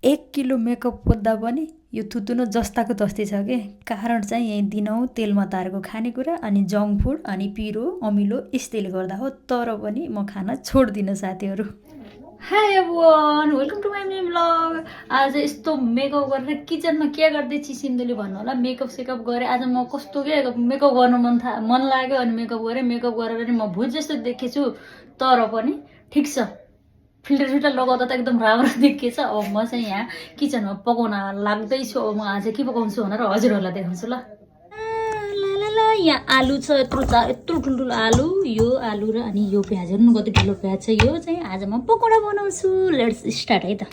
1 kilo makeup पोत्दा पनि यो थुतुनो जस्ताको तस्तै छ के। कारण चाहिँ यही दिनहुँ तेलमा तारेको खानेकुरा अनि जङ्क फुड अनि पिरो अमिलो यस्तैले गर्दा हो। तर पनि म खान छोड्दिनँ साथीहरू। Hi everyone, welcome to my new blog. आज यस्तो मेकअप गरेर किचनमा के गर्दै सिन्धुले भन्नु होला। मेकअप सेकअप गरेँ आज। म कस्तो के मेकअप गर्नु मन लाग्यो अनि मेकअप गरेँ। मेकअप गरेर नि म भुत जस्तो देखेछु, तर पनि ठिक छ। फिल्टर लगाउँदा त एकदम राम्रो देखिएछ। अब म चाहिँ यहाँ किचनमा पकाउन लाग्दैछु। अब म आज के पकाउँछु भनेर हजुरहरूलाई देखाउँछु ल। यहाँ आलु छ, यत्रो ठुल्ठुलो आलु, यो आलु र अनि यो प्याज, हेर्नु कति ठुलो प्याज छ। यो चाहिँ आज म पकौडा बनाउँछु। लेट्स स्टार्ट है त।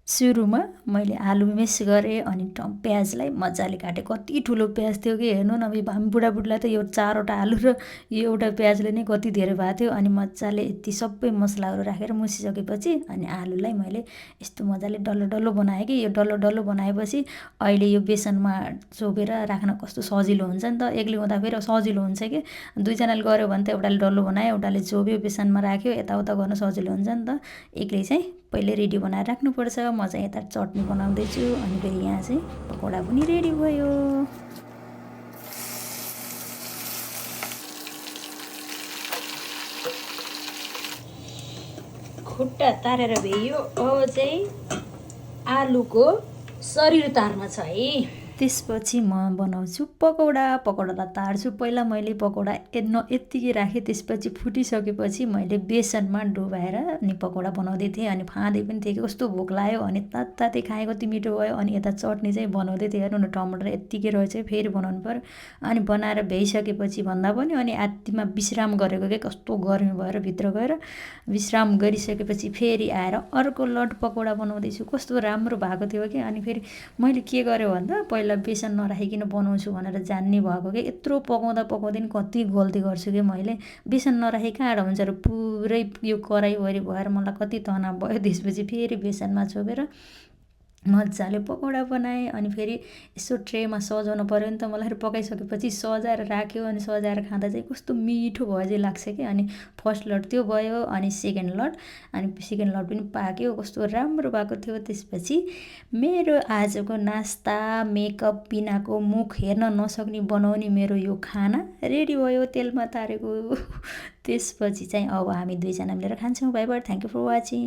सुरुमा मैले आलु मेस गरेँ अनि प्याजलाई मजाले काटेँ। कति ठुलो प्याज थियो कि हेर्नु न। अब हामी बुढाबुढीलाई त यो 4वटा आलु र यो एउटा प्याजले नै कति धेरै भएको थियो। अनि मजाले यति सबै मसलाहरू राखेर मुसिसकेपछि अनि आलुलाई मैले यस्तो मजाले डल्लो डल्लो बनाएँ कि। यो डल्लो डल्लो बनाएपछि अहिले यो बेसनमा चोपेर राख्न कस्तो सजिलो हुन्छ नि त। एक्लै हुँदा फेरि सजिलो हुन्छ कि। दुईजनाले गऱ्यो भने त एउटाले डल्लो बनायो, एउटाले चोप्यो, बेसनमा राख्यो, यताउता गर्न सजिलो हुन्छ नि त। एक्लै चाहिँ पहिले रेडी बनाएर राख्नुपर्छ। म चाहिँ यता चटनी बनाउँदैछु अनि फेरि यहाँ चाहिँ पकौडा पनि रेडी भयो। खुट्टा तारेर भ्याइयो। अब चाहिँ आलुको शरीर तार्न छ है। त्यसपछि म बनाउँछु पकौडा। पकौडा त तार्छु। पहिला मैले पकौडा यत्तिकै राखेँ। त्यसपछि फुटिसकेपछि मैले बेसनमा डुबाएर अनि पकौडा बनाउँदै थिएँ अनि फाँदै पनि थिएँ कि। कस्तो भोक लाग्यो अनि तातै खाएँ, कति मिठो भयो। अनि यता चटनी चाहिँ बनाउँदै थिएँ। हेर्नु न टमाटर यत्तिकै रहेछ, फेरि बनाउनु पर्यो। अनि बनाएर भ्याइसकेपछि भन्दा पनि अनि आत्तिमा विश्राम गरेको के। कस्तो गर्मी भएर भित्र गएर विश्राम गरिसकेपछि फेरि आएर अर्को लट पकौडा बनाउँदैछु। कस्तो राम्रो भएको थियो कि। अनि फेरि मैले के गरेँ भन्दा पहिला बेसन नराखिकन बनाउँछु भनेर जान्ने भएको कि। यत्रो पकाउँदा पकाउँदै नि कति गल्ती गर्छु कि मैले। बेसन नराखी कहाँबाट हुन्छ र पुरै यो कराईभरि भएर मलाई कति तनाव भयो। त्यसपछि फेरि बेसनमा छोपेर मजाले पकौडा बनाएँ। अनि फेरि यसो ट्रेमा सजाउनु पऱ्यो नि त। मलाई पकाइसकेपछि सजाएर राख्यो अनि सजाएर खाँदा चाहिँ कस्तो मिठो भयो चाहिँ लाग्छ कि। अनि फर्स्ट लट त्यो भयो अनि सेकेन्ड लट पनि पाक्यो। कस्तो राम्रो भएको थियो। त्यसपछि मेरो आजको नास्ता मेकअप बिनाको मुख हेर्न नसक्ने बनाउने मेरो यो खाना रेडी भयो तेलमा तारेको। त्यसपछि चाहिँ अब हामी दुईजना मिलेर खान्छौँ। Bye bye, thank you for watching.